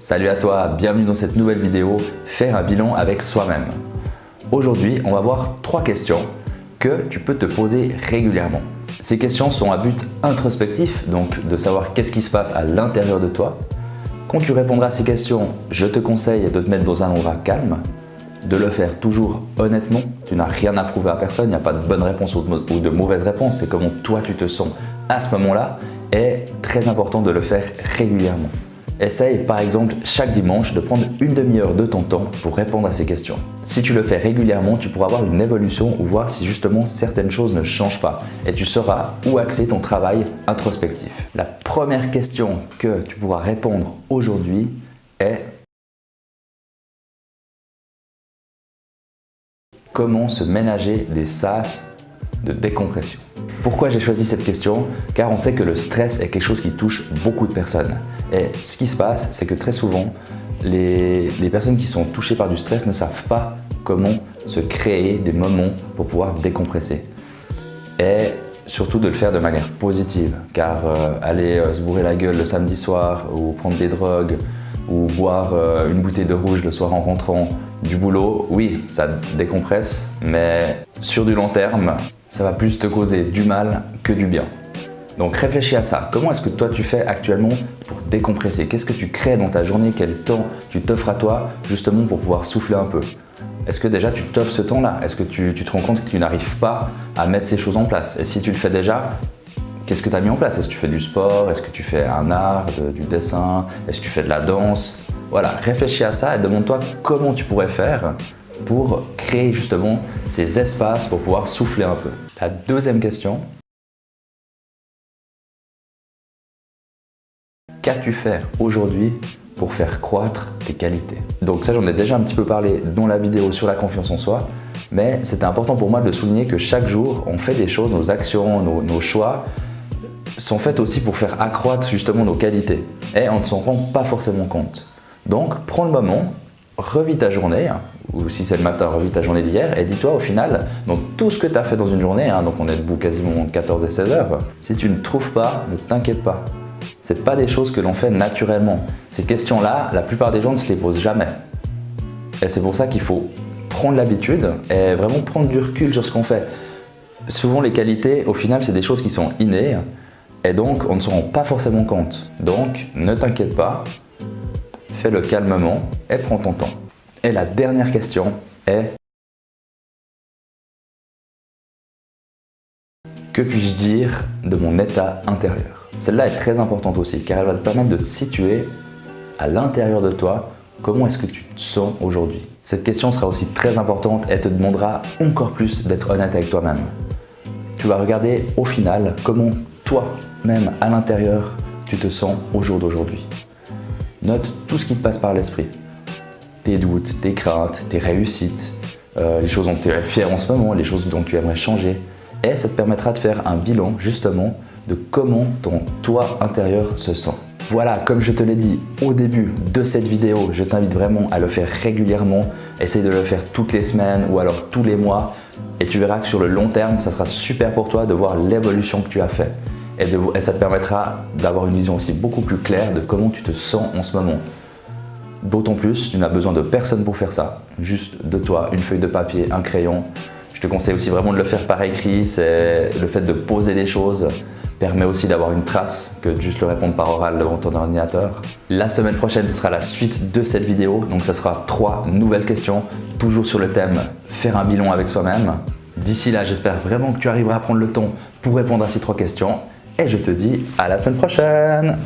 Salut à toi, bienvenue dans cette nouvelle vidéo, faire un bilan avec soi-même. Aujourd'hui, on va voir 3 questions que tu peux te poser régulièrement. Ces questions sont à but introspectif, donc de savoir qu'est-ce qui se passe à l'intérieur de toi. Quand tu répondras à ces questions, je te conseille de te mettre dans un endroit calme, de le faire toujours honnêtement. Tu n'as rien à prouver à personne, il n'y a pas de bonne réponse ou de mauvaise réponse, c'est comment toi tu te sens à ce moment-là. Et très important de le faire régulièrement. Essaye par exemple chaque dimanche de prendre une demi-heure de ton temps pour répondre à ces questions. Si tu le fais régulièrement, tu pourras avoir une évolution ou voir si justement certaines choses ne changent pas et tu sauras où axer ton travail introspectif. La première question que tu pourras répondre aujourd'hui est: comment se ménager des sas de décompression? Pourquoi j'ai choisi cette question? Car on sait que le stress est quelque chose qui touche beaucoup de personnes. Et ce qui se passe, c'est que très souvent, les personnes qui sont touchées par du stress ne savent pas comment se créer des moments pour pouvoir décompresser. Et surtout de le faire de manière positive. Car aller se bourrer la gueule le samedi soir ou prendre des drogues ou boire une bouteille de rouge le soir en rentrant du boulot, oui, ça décompresse, mais sur du long terme, ça va plus te causer du mal que du bien. Donc réfléchis à ça. Comment est-ce que toi tu fais actuellement pour décompresser? Qu'est-ce que tu crées dans ta journée? Quel temps tu t'offres à toi justement pour pouvoir souffler un peu? Est-ce que déjà tu t'offres ce temps-là? Est-ce que tu te rends compte que tu n'arrives pas à mettre ces choses en place? Et si tu le fais déjà, qu'est-ce que tu as mis en place? Est-ce que tu fais du sport? Est-ce que tu fais un art, du dessin? Est-ce que tu fais de la danse? Voilà, réfléchis à ça et demande-toi comment tu pourrais faire pour créer justement ces espaces pour pouvoir souffler un peu. La deuxième question: qu'as-tu fait aujourd'hui pour faire croître tes qualités? Donc ça, j'en ai déjà un petit peu parlé dans la vidéo sur la confiance en soi, mais c'était important pour moi de souligner que chaque jour, on fait des choses, nos actions, nos choix sont faits aussi pour faire accroître justement nos qualités et on ne s'en rend pas forcément compte. Donc, prends le moment, revis ta journée, ou si c'est le matin, revis ta journée d'hier et dis-toi au final, donc tout ce que tu as fait dans une journée, donc on est debout quasiment entre 14 et 16 heures, si tu ne trouves pas, ne t'inquiète pas. Ce n'est pas des choses que l'on fait naturellement. Ces questions-là, la plupart des gens ne se les posent jamais. Et c'est pour ça qu'il faut prendre l'habitude et vraiment prendre du recul sur ce qu'on fait. Souvent, les qualités, au final, c'est des choses qui sont innées et donc on ne se rend pas forcément compte. Donc, ne t'inquiète pas. Fais-le calmement et prends ton temps. Et la dernière question est: que puis-je dire de mon état intérieur? Celle-là est très importante aussi car elle va te permettre de te situer à l'intérieur de toi. Comment est-ce que tu te sens aujourd'hui? Cette question sera aussi très importante et te demandera encore plus d'être honnête avec toi-même. Tu vas regarder au final comment toi-même à l'intérieur tu te sens au jour d'aujourd'hui. Note tout ce qui te passe par l'esprit. Tes doutes, tes craintes, tes réussites, les choses dont tu es fier en ce moment, les choses dont tu aimerais changer. Et ça te permettra de faire un bilan justement de comment ton toi intérieur se sent. Voilà, comme je te l'ai dit au début de cette vidéo, je t'invite vraiment à le faire régulièrement. Essaye de le faire toutes les semaines ou alors tous les mois. Et tu verras que sur le long terme, ça sera super pour toi de voir l'évolution que tu as fait. Et ça te permettra d'avoir une vision aussi beaucoup plus claire de comment tu te sens en ce moment. D'autant plus, tu n'as besoin de personne pour faire ça, juste de toi, une feuille de papier, un crayon. Je te conseille aussi vraiment de le faire par écrit, c'est le fait de poser des choses permet aussi d'avoir une trace que de juste le répondre par oral devant ton ordinateur. La semaine prochaine, ce sera la suite de cette vidéo, donc ça sera 3 nouvelles questions, toujours sur le thème faire un bilan avec soi-même. D'ici là, j'espère vraiment que tu arriveras à prendre le temps pour répondre à ces 3 questions. Et je te dis à la semaine prochaine!